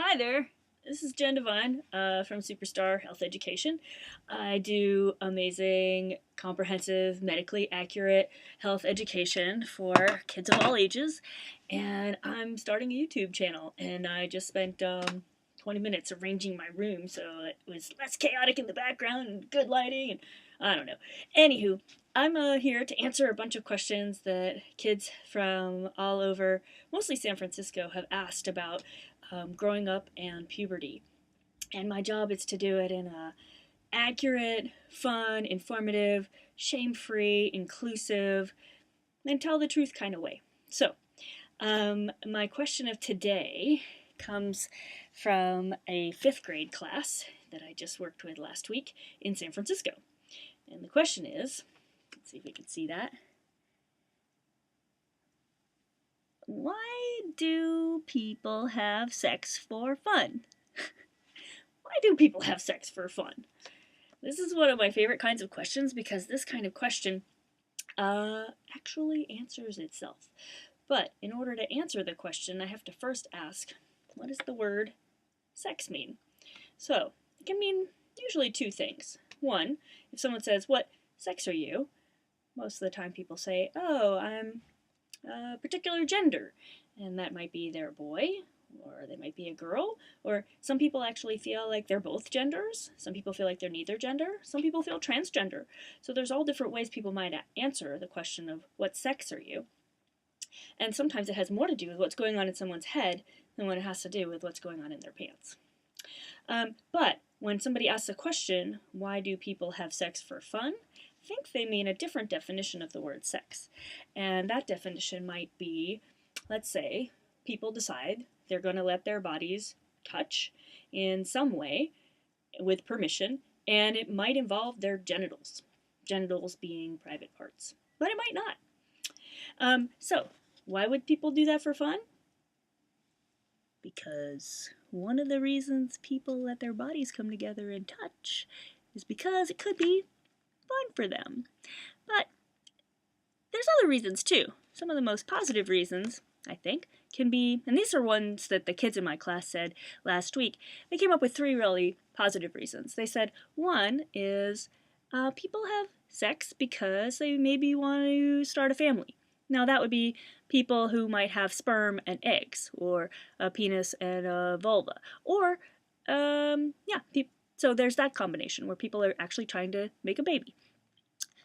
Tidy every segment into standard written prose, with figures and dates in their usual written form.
Hi there, this is Jen Devine from Superstar Health Education. I do amazing, comprehensive, medically accurate health education for kids of all ages, and I'm starting a YouTube channel. And I just spent 20 minutes arranging my room so it was less chaotic in the background and good lighting, and I don't know. Anywho, I'm here to answer a bunch of questions that kids from all over, mostly San Francisco, have asked about growing up and puberty. And my job is to do it in a accurate, fun, informative, shame-free, inclusive, and tell the truth kind of way. So, my question of today comes from a 5th grade class that I just worked with last week in San Francisco. And the question is, let's see if we can see that. Why do people have sex for fun? Why do people have sex for fun? This is one of my favorite kinds of questions because this kind of question actually answers itself. But in order to answer the question, I have to first ask, what does the word sex mean? So, it can mean usually two things. One, if someone says, "What sex are you?" most of the time people say, "Oh, I'm a particular gender." And that might be they're a boy, or they might be a girl, or some people actually feel like they're both genders. Some people feel like they're neither gender. Some people feel transgender. So there's all different ways people might answer the question of what sex are you? And sometimes it has more to do with what's going on in someone's head than what it has to do with what's going on in their pants. But when somebody asks a question, why do people have sex for fun? I think they mean a different definition of the word sex. And that definition might be, let's say, people decide they're going to let their bodies touch in some way with permission, and it might involve their genitals. Genitals being private parts. But it might not. So, why would people do that for fun? Because one of the reasons people let their bodies come together and touch is because it could be fun for them. But there's other reasons too. Some of the most positive reasons, I think, can be, and these are ones that the kids in my class said last week. They came up with 3 really positive reasons. They said one is people have sex because they maybe want to start a family. Now that would be people who might have sperm and eggs, or a penis and a vulva, or so there's that combination where people are actually trying to make a baby.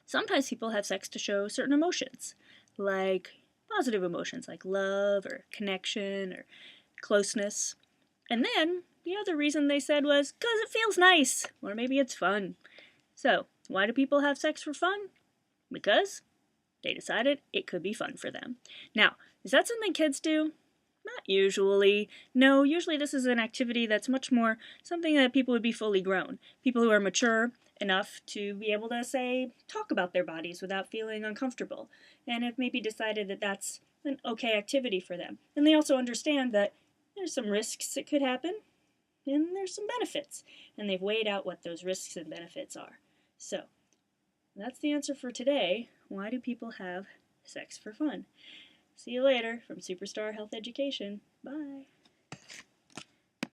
Sometimes people have sex to show certain emotions, like positive emotions like love or connection or closeness. And then the other reason they said was because it feels nice, or maybe it's fun. So, why do people have sex for fun? Because they decided it could be fun for them. Now, is that something kids do? Not usually. No, usually this is an activity that's much more something that people would be fully grown. People who are mature enough to be able to, say, talk about their bodies without feeling uncomfortable, and have maybe decided that that's an okay activity for them. And they also understand that there's some risks that could happen, and there's some benefits, and they've weighed out what those risks and benefits are. So, that's the answer for today. Why do people have sex for fun? See you later from Superstar Health Education. Bye.